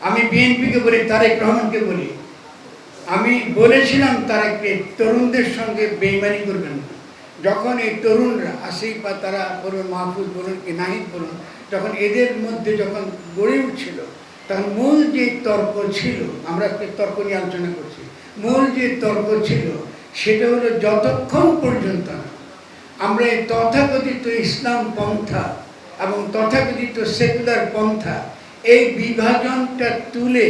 আমি বিএনপিকে বলি, তারেক রহমানকে বলি, আমি বলেছিলাম তারেককে তরুণদের সঙ্গে বেইমানি করবেন না। যখন এই তরুণরা আসিফ বা তারা বলুন, মাহফুজ বলুন কি নাহিদ বলুন, যখন এদের মধ্যে যখন গড়ে উঠছিল, তখন মূল যে তর্ক ছিল, আমরা তর্ক নিয়ে আলোচনা করছি, মূল যে তর্ক ছিল সেটা হলো যতক্ষণ পর্যন্ত আমরা এই তথাকথিত ইসলাম পন্থা এবং তথাকথিত সেকুলার পন্থা এই বিভাজনটা তুলে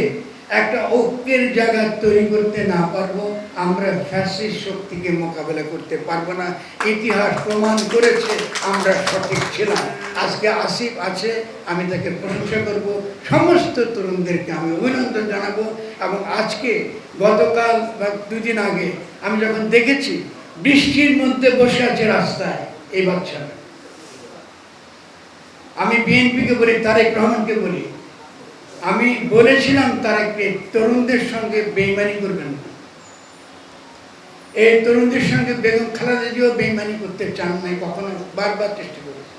একটা ঐক্যের জায়গা তৈরি করতে না পারবো, আমরা ফ্যাসিস্ট শক্তিকে মোকাবেলা করতে পারবো না। ইতিহাস প্রমাণ করেছে আমরা সঠিক ছিলাম। আজকে আসিফ আছে, আমি তাকে প্রশংসা করব, সমস্ত তরুণদেরকে আমি অভিনন্দন জানাবো। এবং আজকে গতকাল বা দুদিন আগে আমি যখন দেখেছি বৃষ্টির মধ্যে বসে আছে রাস্তায় এই বাচ্চারা, আমি বিএনপিকে বলি, তারেক রহমানকে বলি, আমি বলেছিলাম তারেককে তরুণদের সঙ্গে বেইমানি করবেন না। এই তরুণদের সঙ্গে বেগম খালেদা জিয়াও বেইমানি করতে চান নাই, কখনো বারবার চেষ্টা করেছেন।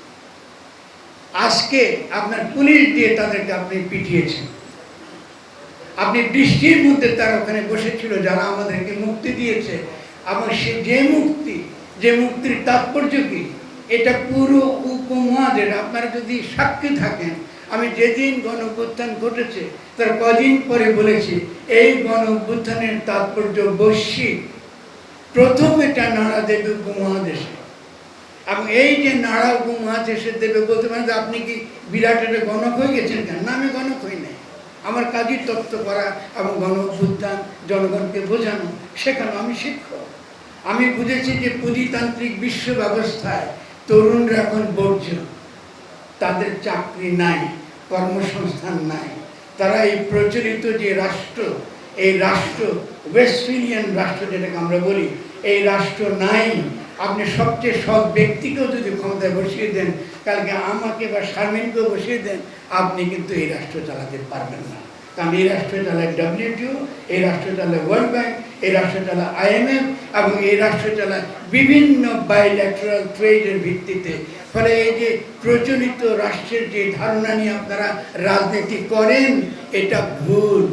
আজকে আপনার পুলিশ দিয়ে তাদেরকে আপনি পিটিয়েছেন। আপনি বৃষ্টির মধ্যে তারা ওখানে বসেছিল, যারা আমাদেরকে মুক্তি দিয়েছে, এবং সে যে মুক্তির তাৎপর্য কি, এটা পুরো উপমহাদেশ আপনারা যদি সাক্ষী থাকেন। আমি যেদিন গণ অভ্যুত্থান ঘটেছে তার কদিন পরে বলেছি, এই গণ অভ্যুত্থানের তাৎপর্য বৈশ্বিক। প্রথম এটা নাড়া দেবে উপমহাদেশে, এবং এই যে নাড়া উপমহাদেশে দেবে বলতে পারেন যে আপনি কি বিরাট একটা গণক হয়ে গেছেন কেন? না, আমি গণক হই নাই। আমার কাজই তত্ত্ব করা এবং গণ অভ্যুত্থান জনগণকে বোঝানো, শেখানো। আমি শিক্ষক। আমি বুঝেছি যে পুঁজিতান্ত্রিক বিশ্ব ব্যবস্থায় তরুণরা এখন বর্জ্য, তাদের চাকরি নাই, কর্মসংস্থান নাই। তারা এই প্রচলিত যে রাষ্ট্র, এই রাষ্ট্র ওয়েস্টফিলিয়ান রাষ্ট্র যেটাকে আমরা বলি, এই রাষ্ট্র নাই। আপনি সবচেয়ে সৎ ব্যক্তিকেও যদি ক্ষমতায় বসিয়ে দেন, কালকে আমাকে বা শারমিনকেও বসিয়ে দেন, আপনি কিন্তু এই রাষ্ট্র চালাতে পারবেন না। কারণ এই রাষ্ট্র চালায় WTO, এই রাষ্ট্র চালায় ওয়ার্ল্ড ব্যাংক, এই রাষ্ট্র চালায় IMF, এবং এই রাষ্ট্র চালায় বিভিন্ন বাইল্যাটারাল ট্রেডের ভিত্তিতে। ফলে এই যে প্রচলিত রাষ্ট্রের যে ধারণা নিয়ে আপনারা রাজনীতি করেন, এটা ভুল।